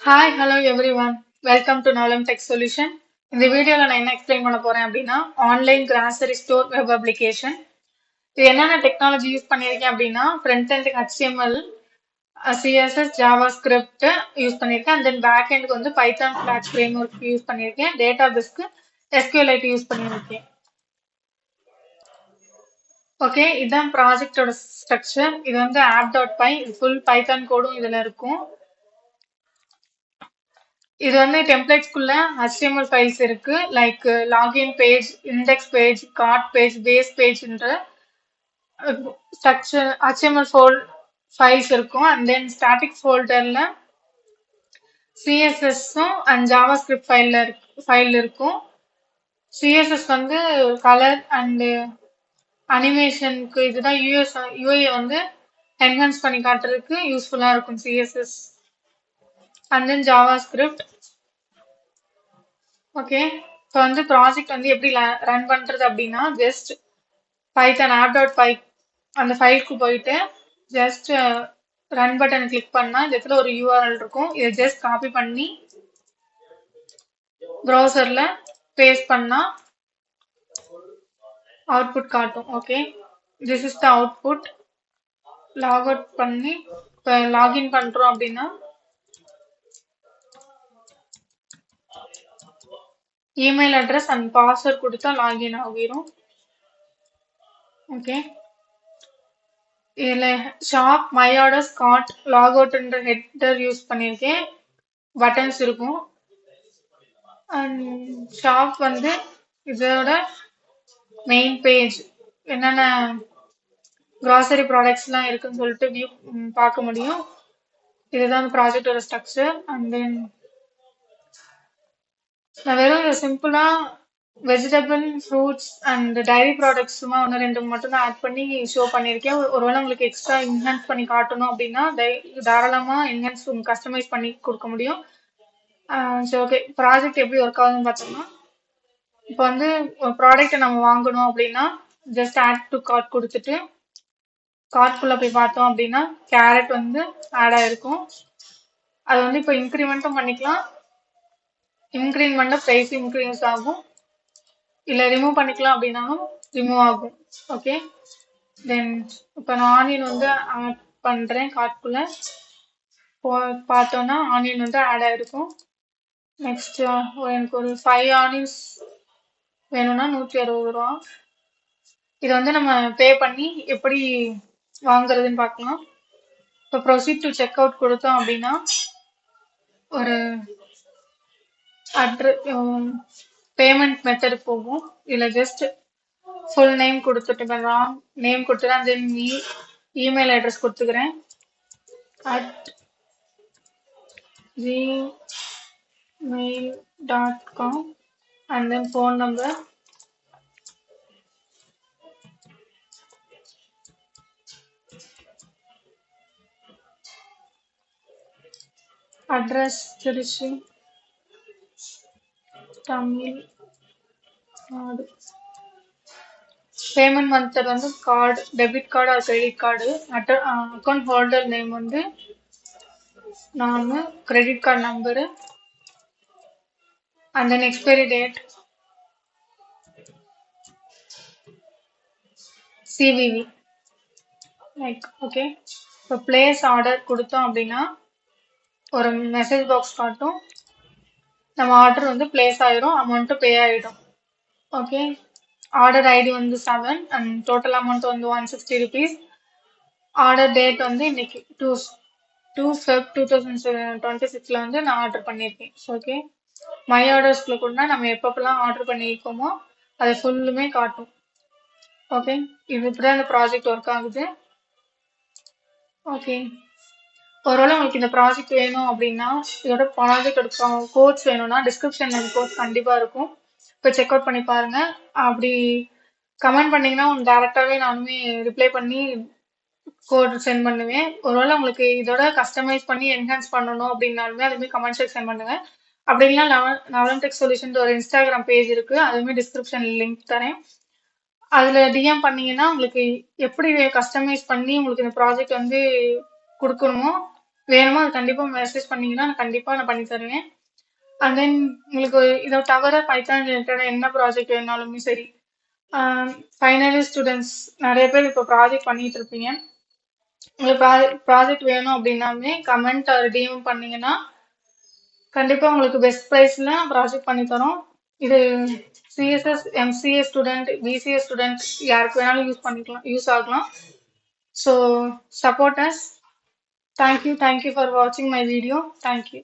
Hi hello everyone, welcome to Nalam tech solution. இந்த வீடியோவில் நான் என்ன எக்ஸ்பிளைன் பண்ண போறேன் அப்படின்னா online grocery store web application. இது என்னென்ன டெக்னாலஜி யூஸ் பண்ணியிருக்கேன் அப்படின்னா front end HTML, CSS, JavaScript use பண்ணியிருக்கேன். அண்ட் தென் பேக் எண்டுக்கு வந்து Python flask framework use பண்ணியிருக்கேன். டேட்டா பேஸ்க்கு SQLite யூஸ் பண்ணியிருக்கேன். ஓகே, இதுதான் ப்ராஜெக்டோட ஸ்ட்ரக்சர். இது வந்து app.py, ஃபுல் பைத்தான் கோடும் இதில் இருக்கும். இது வந்து டெம்ப்ளேட்ஸ்குள்ள HTML ஃபைல்ஸ் இருக்கு, like login page, index page, cart page, base பேஜ்ன்ற ஸ்ட்ரக்சர் HTML ஃபைல்ஸ் இருக்கும். அண்ட் தென் ஸ்டாட்டிக் ஃபோல்டர்ல CSSம் அண்ட் ஜாவா ஸ்கிரிப்ட் ஃபைல் இருக்கும். CSS வந்து கலர் அண்ட் அனிமேஷனுக்கு இதுதான் UI வந்து என்ஹான்ஸ் பண்ணி காட்டுறதுக்கு யூஸ்ஃபுல்லா இருக்கும் CSS. And then JavaScript. Okay, இப்போ வந்து ப்ராஜெக்ட் வந்து எப்படி ரன் பண்றது அப்படின்னா ஜஸ்ட் பைத்தான் app.py அந்த ஃபைலுக்கு போயிட்டு ஜஸ்ட் ரன் பட்டன் கிளிக் பண்ணா இந்த இடத்துல ஒரு URL இருக்கும். இதை ஜஸ்ட் காப்பி பண்ணி ப்ரௌசர்ல பேஸ்ட் பண்ணா அவுட்புட் காட்டும். Okay, this is the output. Log out பண்ணி இப்போ லாகின் பண்றோம் அப்படின்னா இமெயில் அட்ரஸ் அண்ட் பாஸ்வேர்ட் கொடுத்தா லாகின் ஆகிரும். ஓகே, இதில் shop, my orders, cart, log அவுட்ன்ற ஹெட்டர் யூஸ் பண்ணியிருக்கேன். பட்டன்ஸ் இருக்கும். அண்ட் ஷாப் வந்து இதோட மெயின் பேஜ், என்னென்ன க்ராசரி ப்ராடக்ட்ஸ்லாம் இருக்குன்னு சொல்லிட்டு வியூ பார்க்க முடியும். இதுதான் ப்ராஜெக்டோட ஸ்ட்ரக்சர். அண்ட் தென் நான் வெறும் சிம்பிளா vegetable, fruits and diary products சும்மா ஒன்று ரெண்டு மட்டும் தான் ஆட் பண்ணி ஷோ பண்ணியிருக்கேன். ஒருவேளை உங்களுக்கு எக்ஸ்ட்ரா என்ஹான்ஸ் பண்ணி காட்டணும் அப்படின்னா தாராளமாக என்ஹான்ஸ் கஸ்டமைஸ் பண்ணி கொடுக்க முடியும். சரி, ஓகே, ப்ராஜெக்ட் எப்படி ஒர்க் ஆகுதுன்னு பார்த்தோம்னா இப்போ வந்து ஒரு ப்ராடக்ட்டை நம்ம வாங்கணும் அப்படின்னா ஜஸ்ட் ஆட் டு கார்ட் கொடுத்துட்டு கார்ட்குள்ளே போய் பார்த்தோம் அப்படின்னா கேரட் வந்து ஆட் ஆகிருக்கும். அது வந்து இப்போ இன்க்ரிமெண்ட்டும் பண்ணிக்கலாம். இன்க்ரிமெண்ட்டை ப்ரைஸ் இன்க்ரீஸ் ஆகும், இல்லை ரிமூவ் பண்ணிக்கலாம் அப்படின்னாலும் ரிமூவ் ஆகும். ஓகே, தென் இப்போ நான் ஆனியன் வந்து ஆட் பண்ணுறேன் கார்ட்குள்ளே. பார்த்தோன்னா ஆனியன் வந்து ஆட் ஆகிருக்கும். நெக்ஸ்ட் எனக்கு ஒரு 5 ஆனியன்ஸ் வேணும்னா 160 ரூபா. இதை வந்து நம்ம பே பண்ணி எப்படி வாங்குறதுன்னு பார்க்கலாம். இப்போ ப்ரொசீட் டு செக் அவுட் கொடுத்தோம் அப்படின்னா ஒரு பேமெண்ட் மெத்தட் போகும். இதில் ஜஸ்ட் ஃபுல் நேம் கொடுத்துட்டு ராங் நேம் கொடுத்துட்டு தென் இமெயில் அட்ரஸ் கொடுத்துக்கிறேன் @gmail.com and then phone number. Address Trichy, Tamil Nadu. Payment method வந்து card, debit card or credit card. Account holder name வந்து நாம, credit card number and then expiry date, CVV like. Okay, இப்போ place order கொடுத்தோம் அப்படின்னா ஒரு message box காட்டும். நம்ம order வந்து பிளேஸ் ஆயிரும், அமௌண்ட்டும் பே ஆகிடும். ஓகே, ஆர்டர் ஐடி வந்து 7 அண்ட் டோட்டல் அமௌண்ட் வந்து 160 rupees. ஆர்டர் டேட் வந்து இன்னைக்கு 2 Feb 2026 வந்து நான் ஆர்டர் பண்ணியிருக்கேன். ஓகே, மை ஆர்டர்ஸ்ல கூட நம்ம எப்பப்பெல்லாம் ஆர்டர் பண்ணியிருக்கோமோ அதை ஃபுல்லுமே காட்டும். ஓகே, இது இப்படிதான் இந்த ப்ராஜெக்ட் ஒர்க் ஆகுது. ஓகே, ஒருவேளை உங்களுக்கு இந்த ப்ராஜெக்ட் வேணும் அப்படின்னா இதோட ப்ராஜெக்டோட கோட்ஸ் வேணும்னா டிஸ்கிரிப்ஷன்ல கோட்ஸ் கண்டிப்பாக இருக்கும், இப்போ செக் அவுட் பண்ணி பாருங்க. அப்படி கமெண்ட் பண்ணீங்கன்னா உங்களுக்கு டேரெக்டாகவே நானுமே ரிப்ளை பண்ணி கோட் சென்ட் பண்ணுவேன். ஒருவேளை உங்களுக்கு இதோட கஸ்டமைஸ் பண்ணி என்ஹான்ஸ் பண்ணணும் அப்படின்னாலுமே அதுமாதிரி கமெண்ட் செக்ஷன் பண்ணுங்க. அப்படி இல்லைன்னா நாலம் டெக் சொல்யூஷன் ஒரு இன்ஸ்டாகிராம் பேஜ் இருக்கு, அதுவுமே டிஸ்கிரிப்ஷன் லிங்க் தரேன். அதுல DM பண்ணீங்கன்னா உங்களுக்கு எப்படி கஸ்டமைஸ் பண்ணி உங்களுக்கு இந்த ப்ராஜெக்ட் வந்து கொடுக்கணுமோ வேணுமோ அது கண்டிப்பா மெசேஜ் பண்ணீங்கன்னா நான் கண்டிப்பா நான் பண்ணி தருவேன். அண்ட் தென் உங்களுக்கு இதை தவிர பைத்தான் ரிலேட்டட் என்ன ப்ராஜெக்ட் வேணாலுமே சரி, ஃபைனல் இயர் ஸ்டூடெண்ட்ஸ் நிறைய பேர் இப்போ ப்ராஜெக்ட் பண்ணிட்டு இருப்பீங்க. உங்களுக்கு ப்ராஜெக்ட் வேணும் அப்படின்னாலுமே கமெண்ட் டிஎம் பண்ணீங்கன்னா கண்டிப்பா உங்களுக்கு பெஸ்ட் ப்ரைஸ்ல ப்ராஜெக்ட் பண்ணி தரோம். இது CSS MCA student BCA student யாருக்கு வேணாலும் யூஸ் ஆகலாம். So support us. Thank you for watching my video. Thank you.